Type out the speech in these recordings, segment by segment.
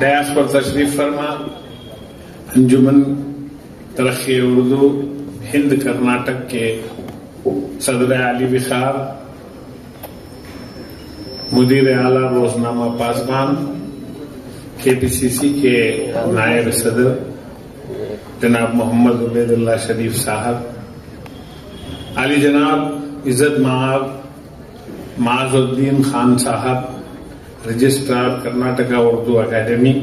डयास पर तशरीफ फरमा अंजुमन तरक्की उर्दू हिंद कर्नाटक के सदर आली विखार मुदीर आला रोजनामा पासबान KPCC के नायब सदर जनाब मोहम्मद उबैदुल्लाह शरीफ साहब, आली जनाब इज्जत माब माजुद्दीन खान साहब, रजिस्ट्रार कर्नाटका उर्दू अकेडमी,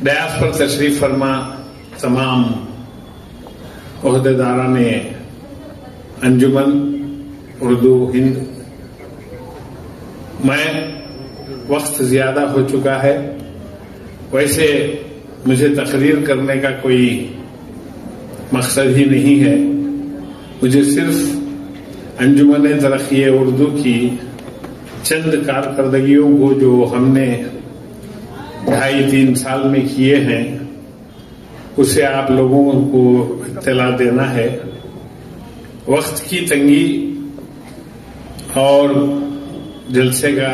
डयास पर तशरीफ फरमा तमाम ओहदेदारान अंजुमन उर्दू हिंद। मैं वक्त ज्यादा हो चुका है, वैसे मुझे तकरीर करने का कोई मकसद ही नहीं है। मुझे सिर्फ अंजुमन तरक्की उर्दू की चंद कारकर्दगियों को जो हमने 2.5-3 साल में किए हैं उसे आप लोगों को इत्तला देना है। वक्त की तंगी और जलसे का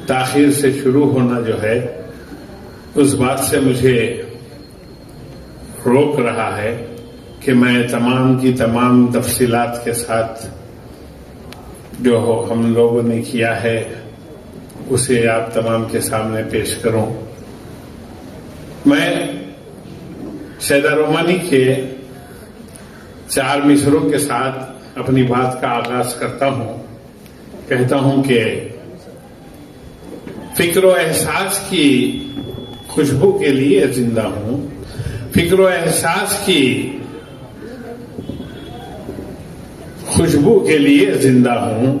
ताखीर से शुरू होना जो है उस बात से मुझे रोक रहा है कि मैं तमाम की तमाम तफसीलात के साथ जो हम लोगों ने किया है उसे आप तमाम के सामने पेश करूं। मैं शहदा रोमानी के 4 मिसरों के साथ अपनी बात का आगाज करता हूं। कहता हूं कि फिक्र एहसास की खुशबू के लिए जिंदा हूं, फिक्र एहसास की खुशबू के लिए जिंदा हूं,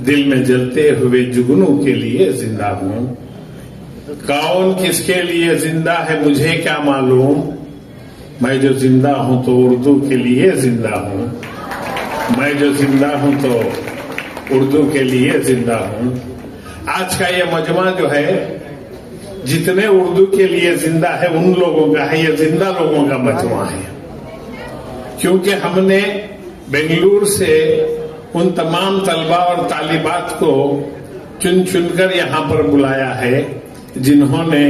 दिल में जलते हुए जुगनू के लिए जिंदा हूं। कौन किसके लिए जिंदा है मुझे क्या मालूम, मैं जो जिंदा हूं तो उर्दू के लिए जिंदा हूं, मैं जो जिंदा हूं तो उर्दू के लिए जिंदा हूं। आज का ये मजमा जो है जितने उर्दू के लिए जिंदा है उन लोगों का है, ये जिंदा लोगों का मजमा है। क्योंकि हमने बेंगलुरु से उन तमाम तलबा और तालिबात को चुन चुनकर यहाँ पर बुलाया है जिन्होंने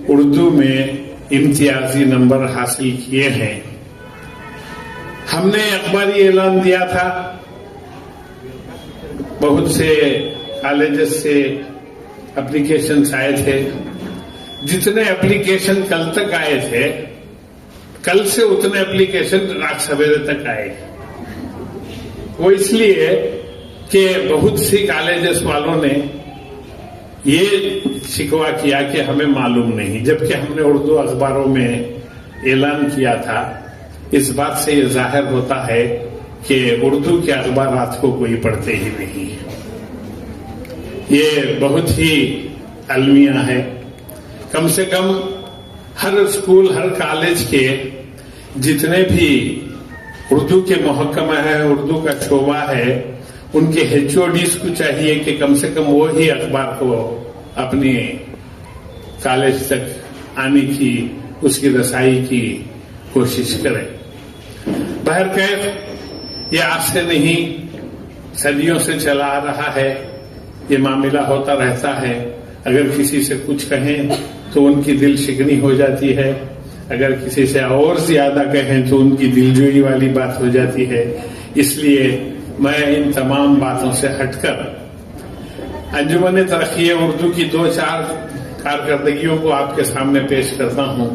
उर्दू में इम्तियाजी नंबर हासिल किए हैं। हमने अखबारी ऐलान दिया था, बहुत से कॉलेजेस से एप्लीकेशंस आए थे। जितने एप्लीकेशन कल तक आए थे, कल से उतने एप्लीकेशन आज सवेरे तक आए। वो इसलिए कि बहुत सी कॉलेजेस वालों ने ये शिकवा किया कि हमें मालूम नहीं, जबकि हमने उर्दू अखबारों में ऐलान किया था। इस बात से ये जाहिर होता है कि उर्दू के अखबारात को कोई पढ़ते ही नहीं है। ये बहुत ही अलमिया है। कम से कम हर स्कूल, हर कॉलेज के जितने भी उर्दू के महकमा है, उर्दू का शोबा है, उनके HODs को चाहिए कि कम से कम वो ही अखबार को अपनी कॉलेज तक आने की, उसकी रसाई की कोशिश करें। बहरकैफ ये आज से नहीं, सदियों से चला आ रहा है, ये मामला होता रहता है। अगर किसी से कुछ कहें तो उनकी दिल शिकनी हो जाती है, अगर किसी से और ज्यादा कहें तो उनकी दिलजोई वाली बात हो जाती है। इसलिए मैं इन तमाम बातों से हटकर अंजुमन तरक्की उर्दू की 2-4 कारकर्दगियों को आपके सामने पेश करता हूं।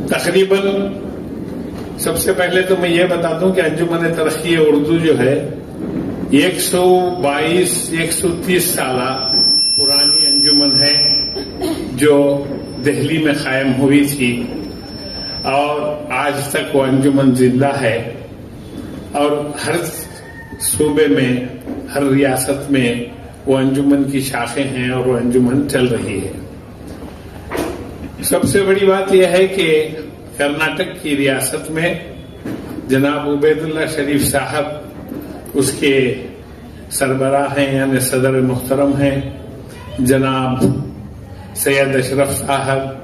तकरीबन सबसे पहले तो मैं ये बता दूं कि अंजुमन तरक्की उर्दू जो है 122-130 साल पुरानी अंजुमन है जो दिल्ली में कायम हुई थी और आज तक वो अंजुमन जिंदा है और हर सूबे में, हर रियासत में वो अंजुमन की शाखें हैं और वो अंजुमन चल रही है। सबसे बड़ी बात यह है कि कर्नाटक की रियासत में जनाब उबैदुल्लाह शरीफ साहब उसके सरबराह हैं, यानी सदर मुहतरम हैं। जनाब सैयद अशरफ साहब,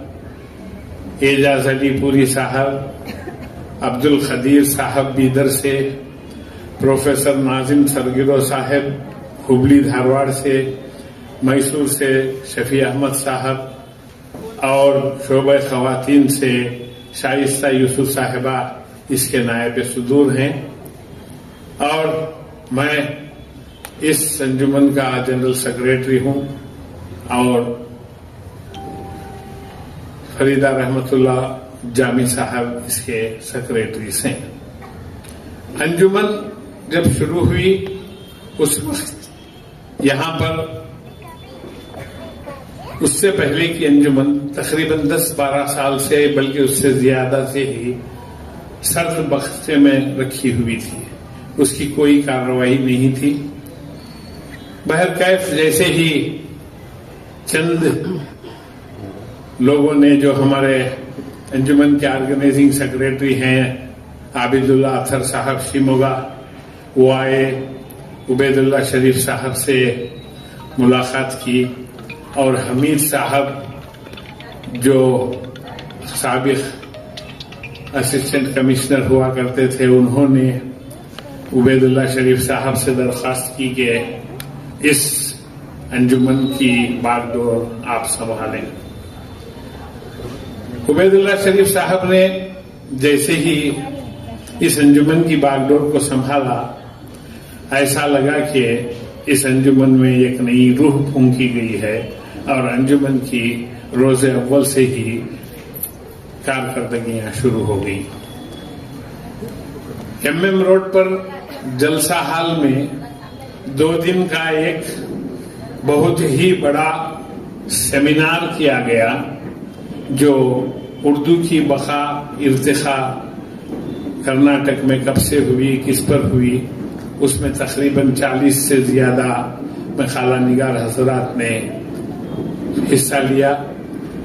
एजाज अली पूरी साहब, अब्दुल खदीर साहब बीदर से, प्रोफेसर नाजिम सरगिरो साहब हुबली धारवाड़ से, मैसूर से शफी अहमद साहब और शोबे खवातीन से शाइस्ता यूसुफ साहिबा इसके नायब सदूर हैं और मैं इस अंजुमन का जनरल सेक्रेटरी हूं और फरीदा रहमतुल्लाह जामी साहब इसके सेक्रेटरी हैं। अंजुमन जब शुरू हुई उस वक्त यहाँ पर उससे पहले की अंजुमन तकरीबन 10-12 साल से बल्कि उससे ज्यादा से ही सर्द बख्ते में रखी हुई थी, उसकी कोई कार्रवाई नहीं थी। बहरकैफ जैसे ही चंद लोगों ने जो हमारे अंजुमन के ऑर्गेनाइजिंग सेक्रेटरी हैं आबिदुल्ला अथर साहब शिमोगा, वो आए, उबैदुल्ला शरीफ साहब से मुलाकात की और हमीद साहब जो साबिक असिस्टेंट कमिश्नर हुआ करते थे, उन्होंने उबैदुल्ला शरीफ साहब से दरख्वास्त की कि इस अंजुमन की बागडोर आप संभालें। उबैदुल्ला शरीफ साहब ने जैसे ही इस अंजुमन की बागडोर को संभाला, ऐसा लगा कि इस अंजुमन में एक नई रूह फूंकी गई है और अंजुमन की रोजे अव्वल से ही कारकर्दगियां शुरू हो गई। MM रोड पर जलसा हाल में 2 दिन का एक बहुत ही बड़ा सेमिनार किया गया जो उर्दू की बका इर्तिखा कर्नाटक में कब से हुई, किस पर हुई, उसमें तकरीबन 40 से ज्यादा मखाला निगार हजरात ने हिस्सा लिया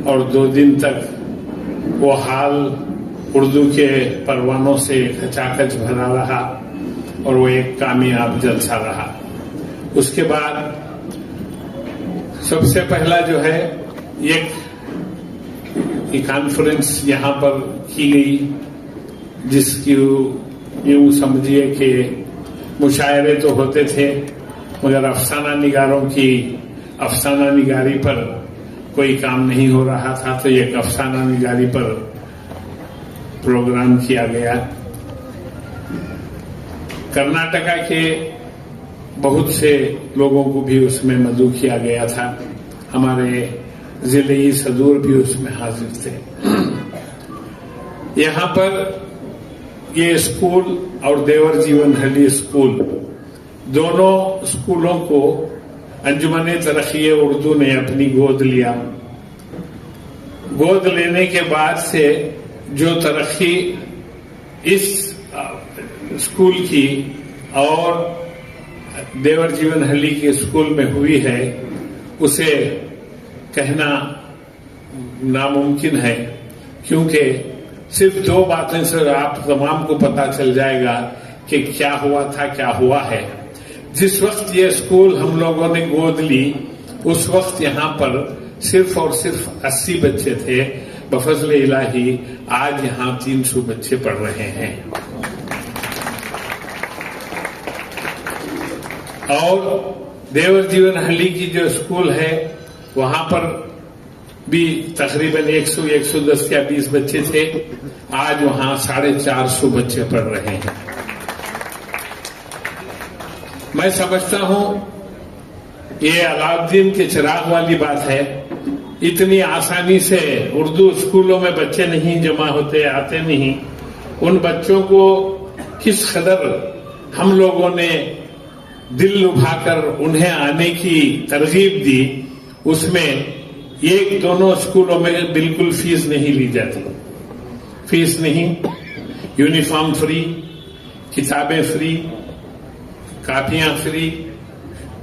और 2 दिन तक वो हाल उर्दू के परवानों से खचाखच भरा रहा और वो एक कामयाब जलसा रहा। उसके बाद सबसे पहला जो है एक कॉन्फ्रेंस यहाँ पर की गई, जिसकी यूं समझिए कि मुशायरे तो होते थे मगर अफसाना निगारों की अफसाना निगारी पर कोई काम नहीं हो रहा था, तो एक अफसाना निगारी पर प्रोग्राम किया गया। कर्नाटका के बहुत से लोगों को भी उसमें मदऊ किया गया था, हमारे जिले सदूर भी उसमें हाजिर थे। यहाँ पर ये स्कूल और देवर जीवन हली स्कूल, दोनों स्कूलों को अंजुमन तरक्की उर्दू ने अपनी गोद लिया। गोद लेने के बाद से जो तरक्की इस स्कूल की और देवर जीवन हली के स्कूल में हुई है, उसे कहना नामुमकिन है, क्योंकि सिर्फ 2 बातें से आप तमाम को पता चल जाएगा कि क्या हुआ था, क्या हुआ है। जिस वक्त ये स्कूल हम लोगों ने गोद ली, उस वक्त यहाँ पर सिर्फ और सिर्फ 80 बच्चे थे। बफजल इलाही आज यहाँ 300 बच्चे पढ़ रहे हैं और देवर जीवन हली की जो स्कूल है वहां पर भी तकरीबन 100-110 या 20 बच्चे थे, आज वहां 450 बच्चे पढ़ रहे हैं। मैं समझता हूं ये अलाउद्दीन के चिराग वाली बात है। इतनी आसानी से उर्दू स्कूलों में बच्चे नहीं जमा होते, आते नहीं। उन बच्चों को किस कदर हम लोगों ने दिल लुभाकर उन्हें आने की तरगीब दी, उसमें 1-2 स्कूलों में बिल्कुल फीस नहीं ली जाती। फीस नहीं, यूनिफॉर्म फ्री, किताबें फ्री, कापियां फ्री,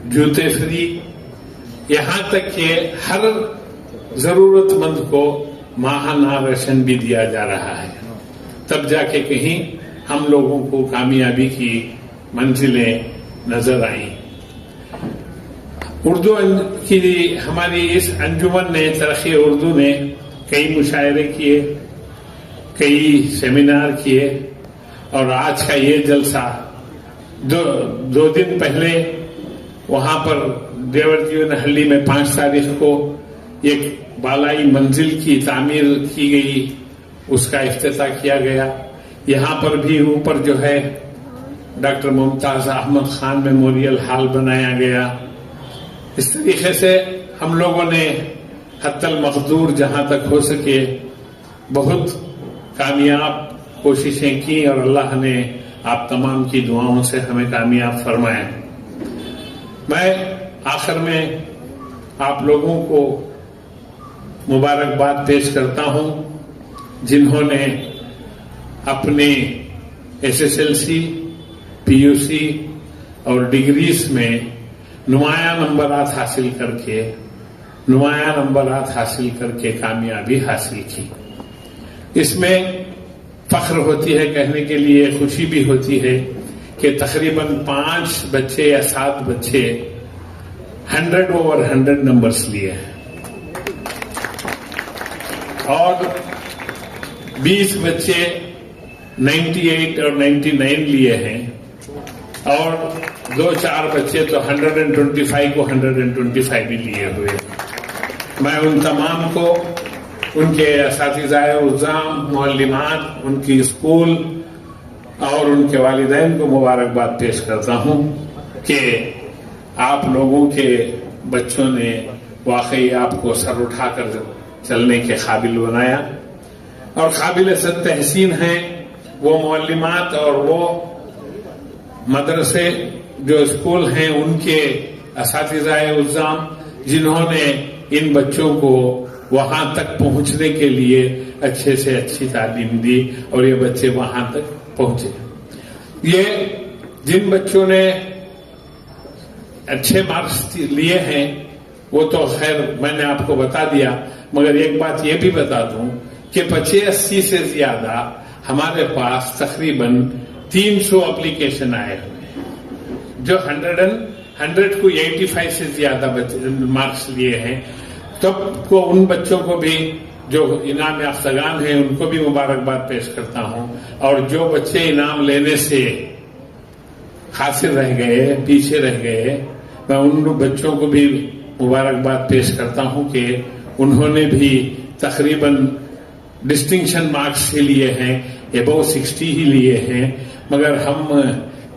जूते फ्री, यहाँ तक कि हर जरूरतमंद को माहाना राशन भी दिया जा रहा है। तब जाके कहीं हम लोगों को कामयाबी की मंजिलें नजर आई। उर्दू की हमारी इस अंजुमन ने, तरक्की उर्दू ने कई मुशायरे किए, कई सेमिनार किए और आज का ये जलसा 2 दिन पहले वहां पर देवर जीवनहल्ली में 5 तारीख को एक बालाई मंजिल की तामीर की गई, उसका इफ्तिताह किया गया। यहाँ पर भी ऊपर जो है doctor Mumtaz Ahmad Khan memorial hall बनाया गया। इस तरीके से हम लोगों ने हत्तल मकदूर जहां तक हो सके बहुत कामयाब कोशिशें की और अल्लाह ने आप तमाम की दुआओं से हमें कामयाब फरमाया। मैं आखिर में आप लोगों को मुबारकबाद पेश करता हूं जिन्होंने अपने एसएसएलसी, पीयूसी और डिग्रीज में नुमाया नंबरात हासिल करके कामयाबी हासिल की। इसमें फख्र होती है, कहने के लिए खुशी भी होती है कि तकरीबन 5 बच्चे या 7 बच्चे 100 over 100 नंबर्स लिए हैं और 20 बच्चे 98 और 99 लिए हैं और 2-4 बच्चे तो 125 को 125 भी लिए हुए। मैं उन तमाम को, उनके असातिज़ाए उज़्ज़ाम, मुअल्लिमात, उनकी स्कूल और उनके वालिदैन को मुबारकबाद पेश करता हूं कि आप लोगों के बच्चों ने वाकई आपको सर उठाकर चलने के काबिल बनाया और काबिल तहसीन हैं वो मुअल्लिमात और वो मदरसे जो स्कूल हैं उनके असातिज़ाए उज़्ज़ाम जिन्होंने इन बच्चों को वहां तक पहुंचने के लिए अच्छे से अच्छी तालीम दी और ये बच्चे वहां तक पहुंचे। ये जिन बच्चों ने अच्छे मार्क्स लिए हैं वो तो खैर मैंने आपको बता दिया, मगर एक बात ये भी बता दूं कि 85 से ज्यादा हमारे पास तकरीबन 300 एप्लीकेशन आए हुए जो 100 को 85 से ज्यादा मार्क्स लिए हैं। तब को उन बच्चों को भी जो इनाम याफ्तागान हैं उनको भी मुबारकबाद पेश करता हूं और जो बच्चे इनाम लेने से हासिल रह गए, पीछे रह गए, मैं उन बच्चों को भी मुबारकबाद पेश करता हूं कि उन्होंने भी तकरीबन डिस्टिंक्शन मार्क्स ही लिए हैं, अबव 60 ही लिए हैं, मगर हम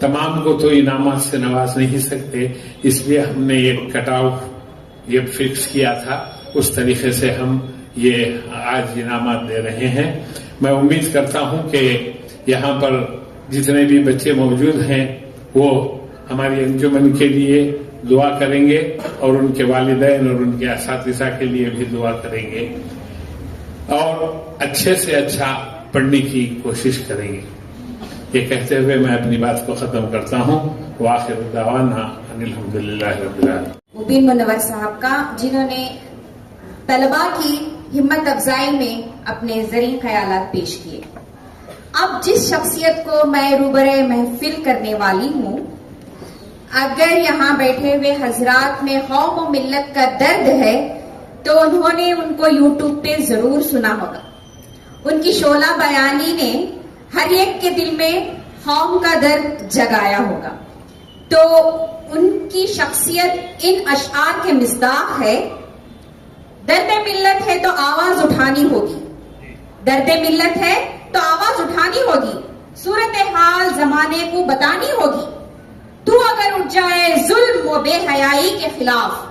तमाम को तो इनामात से नवाज नहीं सकते, इसलिए हमने ये कट ऑफ ये फिक्स किया था, उस तरीके से हम ये आज इनामात दे रहे हैं। मैं उम्मीद करता हूं कि यहाँ पर जितने भी बच्चे मौजूद हैं वो हमारी अंजुमन के लिए दुआ करेंगे और उनके वालिदैन और उनके असातिज़ा के लिए भी दुआ करेंगे और अच्छे से अच्छा पढ़ने की कोशिश करेंगे। ये कहते हुए मैं अपनी बात को खत्म करता हूँ। वाखिर दावाना अनिल हम्दुलिल्लाह रब्बिल आलमीन। मुबीन मुनव्वर साहब का, जिन्होंने तलबा की हिम्मत अफजाई में अपने ज़रीन ख्यालात पेश किए। अब जिस शख्सियत को मैं रूबरे महफिल करने वाली हूँ, अगर यहाँ बैठे हुए हजरात में कौम और मिल्लत का दर्द है तो उन्होंने उनको यूट्यूब पे जरूर सुना होगा। उनकी शोला बयानी ने हर एक के दिल में कौम का दर्द जगाया होगा। तो उनकी शख्सियत इन अशआर के मिस्दाक है। दर्द मिल्लत है तो आवाज उठानी होगी, दर्द मिल्लत है तो आवाज उठानी होगी, सूरत हाल जमाने को बतानी होगी। तू अगर उठ जाए जुल्म व बेहयाई के खिलाफ,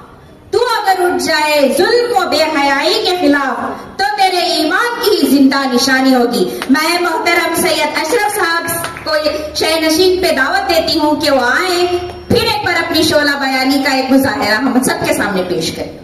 तू अगर उठ जाए जुल्म व बेहयाई के खिलाफ, तो तेरे ईमान की जिंदा निशानी होगी। मैं मोहतरम सैयद अशरफ साहब को शह नशीन पे दावत देती हूँ कि वो आए, फिर एक बार अपनी शोला बयानी का एक मुजाहिरा हम सबके सामने पेश करें।